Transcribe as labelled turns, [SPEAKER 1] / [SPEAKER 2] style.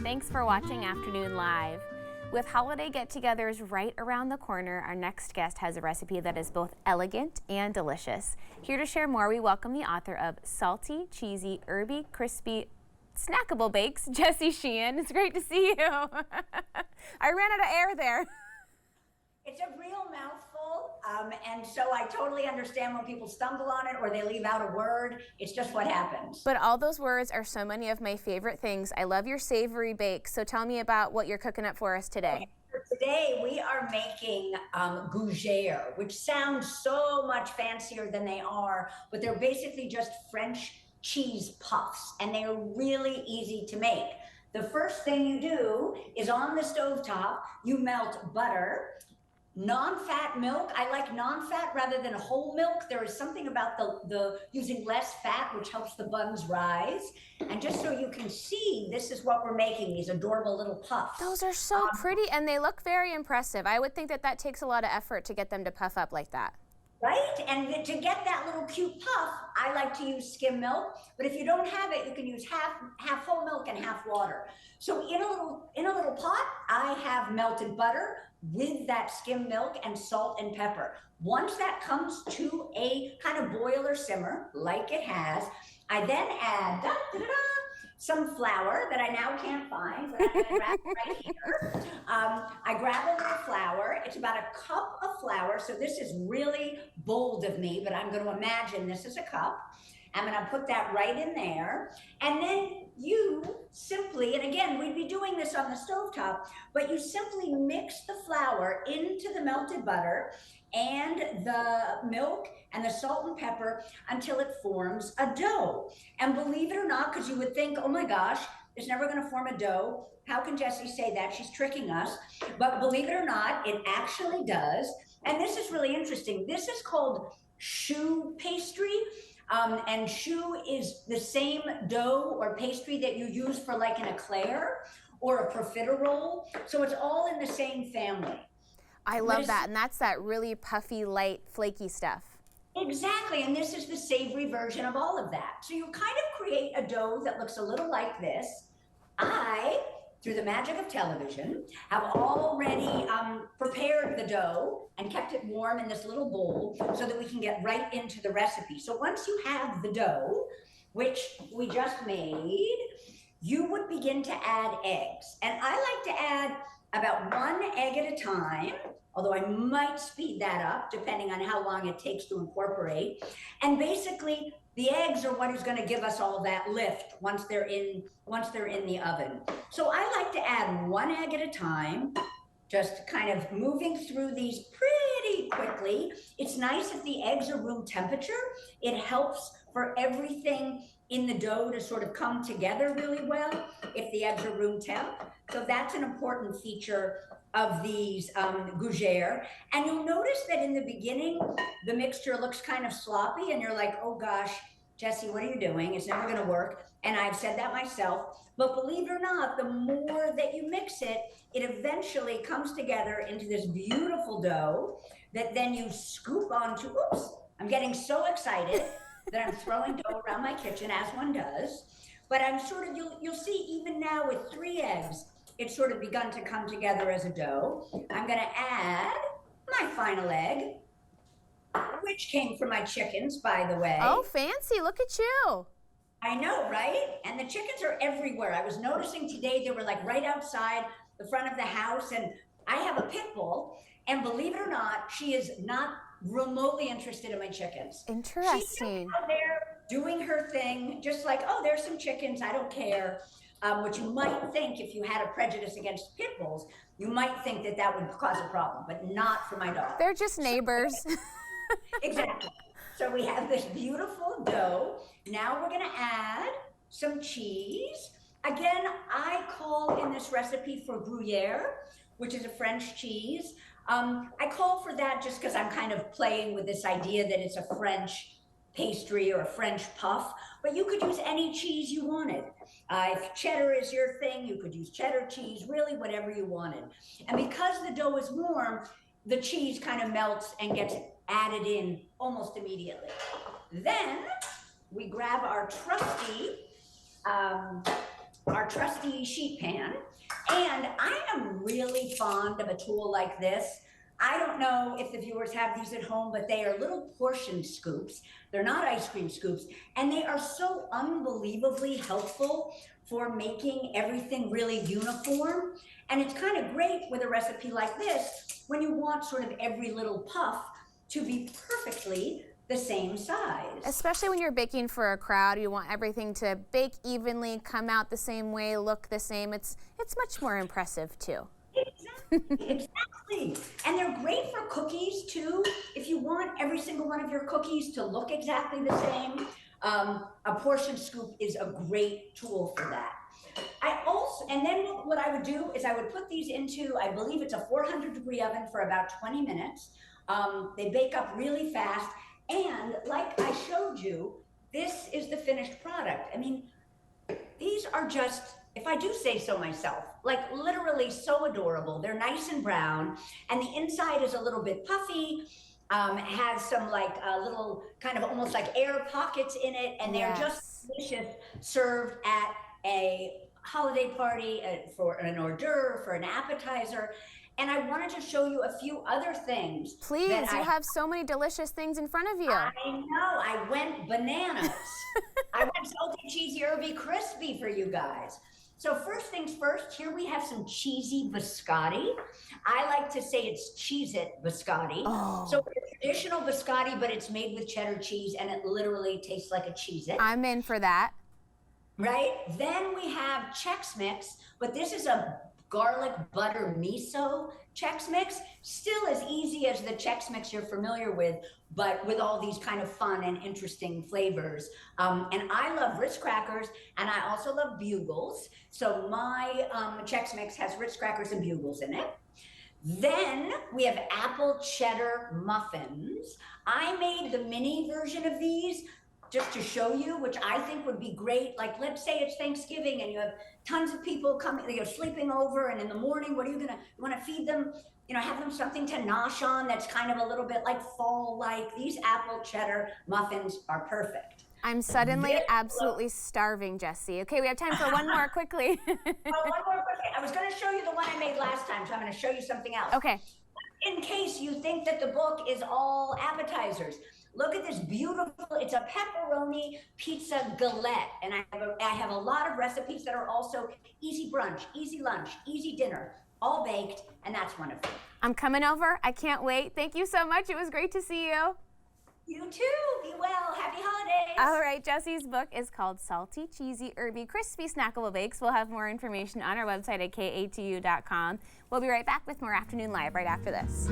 [SPEAKER 1] Thanks for watching Afternoon Live. With holiday get-togethers right around the corner, our next guest has a recipe that is both elegant and delicious. Here to share more, we welcome the author of Salty, Cheesy, Herby, Crispy, Snackable Bakes, Jessie Sheehan. It's great to see you. I ran out of air there.
[SPEAKER 2] It's a real mouthful, and so I totally understand when people stumble on it or they leave out a word. It's just what happens.
[SPEAKER 1] But all those words are so many of my favorite things. I love your savory bakes, so tell me about what you're cooking up for us today.
[SPEAKER 2] Today we are making Gougères, which sounds so much fancier than they are, but they're basically just French cheese puffs, and they're really easy to make. The first thing you do is on the stovetop, you melt butter, non-fat milk. I like non-fat rather than whole milk. There is something about the using less fat, which helps the buns rise. And just so you can see, this is what we're making, these adorable little puffs.
[SPEAKER 1] Those are so pretty, and they look very impressive. I would think that that takes a lot of effort to get them to puff up like that.
[SPEAKER 2] Right? And to get that little cute puff, I like to use skim milk. But if you don't have it, you can use half whole milk and half water. So in a little pot, I have melted butter with that skim milk and salt and pepper. Once that comes to a kind of boil or simmer, like it has, I then add some flour that I now can't find, but I'm going to grab it right here. I grab a little flour. It's about a cup of flour, so this is really bold of me, but I'm going to imagine this is a cup. I'm going to put that right in there, and then you simply, and again, we'd be doing this on the stovetop, but you simply mix the flour into the melted butter and the milk and the salt and pepper until it forms a dough. And believe it or not, because you would think, oh my gosh, it's never going to form a dough. How can Jessie say that? She's tricking us. But believe it or not, it actually does. And this is really interesting. This is called choux pastry. And choux is the same dough or pastry that you use for like an eclair or a profiterole. So it's all in the same family.
[SPEAKER 1] I love that, and that's that really puffy, light, flaky stuff.
[SPEAKER 2] Exactly, and this is the savory version of all of that. So you kind of create a dough that looks a little like this. I, through the magic of television, have already prepared the dough and kept it warm in this little bowl so that we can get right into the recipe. So once you have the dough, which we just made, you would begin to add eggs. And I like to add about 1 egg at a time, although I might speed that up depending on how long it takes to incorporate. And basically, the eggs are what is going to give us all that lift once they're in the oven. So I like to add 1 egg at a time, just kind of moving through these pretty quickly. It's nice if the eggs are room temperature. It helps for everything in the dough to sort of come together really well if the eggs are room temp. So that's an important feature of these Gougères. And you'll notice that in the beginning, the mixture looks kind of sloppy and you're like, oh gosh, Jessie, what are you doing? It's never gonna work. And I've said that myself. But believe it or not, the more that you mix it, it eventually comes together into this beautiful dough that then you scoop onto. Oops, I'm getting so excited that I'm throwing dough around my kitchen, as one does. But I'm sort of, you'll see even now with 3 eggs, it's sort of begun to come together as a dough. I'm gonna add my final egg, which came from my chickens, by the way.
[SPEAKER 1] Oh, fancy, look at you.
[SPEAKER 2] I know, right? And the chickens are everywhere. I was noticing today they were like right outside the front of the house, and I have a pit bull, and believe it or not, she is not remotely interested in my chickens.
[SPEAKER 1] Interesting.
[SPEAKER 2] She's just out there doing her thing, just like, oh, there's some chickens, I don't care. Which you might think, if you had a prejudice against pit bulls, you might think that that would cause a problem, but not for my dog.
[SPEAKER 1] They're just neighbors.
[SPEAKER 2] Exactly. So we have this beautiful dough. Now we're gonna add some cheese. Again, I call in this recipe for Gruyère, which is a French cheese. I call for that just because I'm kind of playing with this idea that it's a French pastry or a French puff, but you could use any cheese you wanted. If cheddar is your thing, you could use cheddar cheese, really whatever you wanted. And because the dough is warm, the cheese kind of melts and gets added in almost immediately. Then we grab our trusty our trusty sheet pan. And I am really fond of a tool like this. I don't know if the viewers have these at home, but they are little portion scoops. They're not ice cream scoops, and they are so unbelievably helpful for making everything really uniform. And it's kind of great with a recipe like this when you want sort of every little puff to be perfectly the same size.
[SPEAKER 1] Especially when you're baking for a crowd, you want everything to bake evenly, come out the same way, look the same. It's much more impressive too.
[SPEAKER 2] Exactly. And they're great for cookies too. If you want every single one of your cookies to look exactly the same, a portion scoop is a great tool for that. And then what I would do is I would put these into, I believe it's a 400-degree oven for about 20 minutes. They bake up really fast. And like I showed you, this is the finished product. I mean, these are just, if I do say so myself, like literally so adorable. They're nice and brown, and the inside is a little bit puffy, has some like little kind of almost like air pockets in it, and they're just delicious served at a holiday party, for an hors d'oeuvre, for an appetizer. And I wanted to show you a few other things.
[SPEAKER 1] Please, you have so many delicious things in front of you.
[SPEAKER 2] I know, I went bananas. I went salty, cheesy, herby, crispy for you guys. So first things first, here we have some cheesy biscotti. I like to say it's Cheez-It biscotti.
[SPEAKER 1] Oh.
[SPEAKER 2] So it's traditional biscotti, but it's made with cheddar cheese, and it literally tastes like a Cheez-It.
[SPEAKER 1] I'm in for that.
[SPEAKER 2] Right? Then we have Chex Mix, but this is a garlic butter miso Chex Mix. Still as easy as the Chex Mix you're familiar with, but with all these kind of fun and interesting flavors. And I love Ritz crackers, and I also love Bugles. So my Chex Mix has Ritz crackers and Bugles in it. Then we have apple cheddar muffins. I made the mini version of these just to show you, which I think would be great. Like, let's say it's Thanksgiving and you have tons of people coming, you're sleeping over, and in the morning, what are you want to feed them? You know, have them something to nosh on that's kind of a little bit like fall-like. These apple cheddar muffins are perfect.
[SPEAKER 1] I'm suddenly absolutely starving, Jessie. Okay, we have time for one more quickly.
[SPEAKER 2] One more quickly. I was going to show you the one I made last time, so I'm going to show you something else.
[SPEAKER 1] Okay.
[SPEAKER 2] In case you think that the book is all appetizers, look at this beautiful, it's a pepperoni pizza galette. And I have a lot of recipes that are also easy brunch, easy lunch, easy dinner, all baked, and that's one of them.
[SPEAKER 1] I'm coming over. I can't wait. Thank you so much. It was great to see you.
[SPEAKER 2] You too. Be well. Happy holidays.
[SPEAKER 1] All right, Jessie's book is called Salty, Cheesy, Herby, Crispy Snackable Bakes. We'll have more information on our website at katu.com. We'll be right back with more Afternoon Live right after this.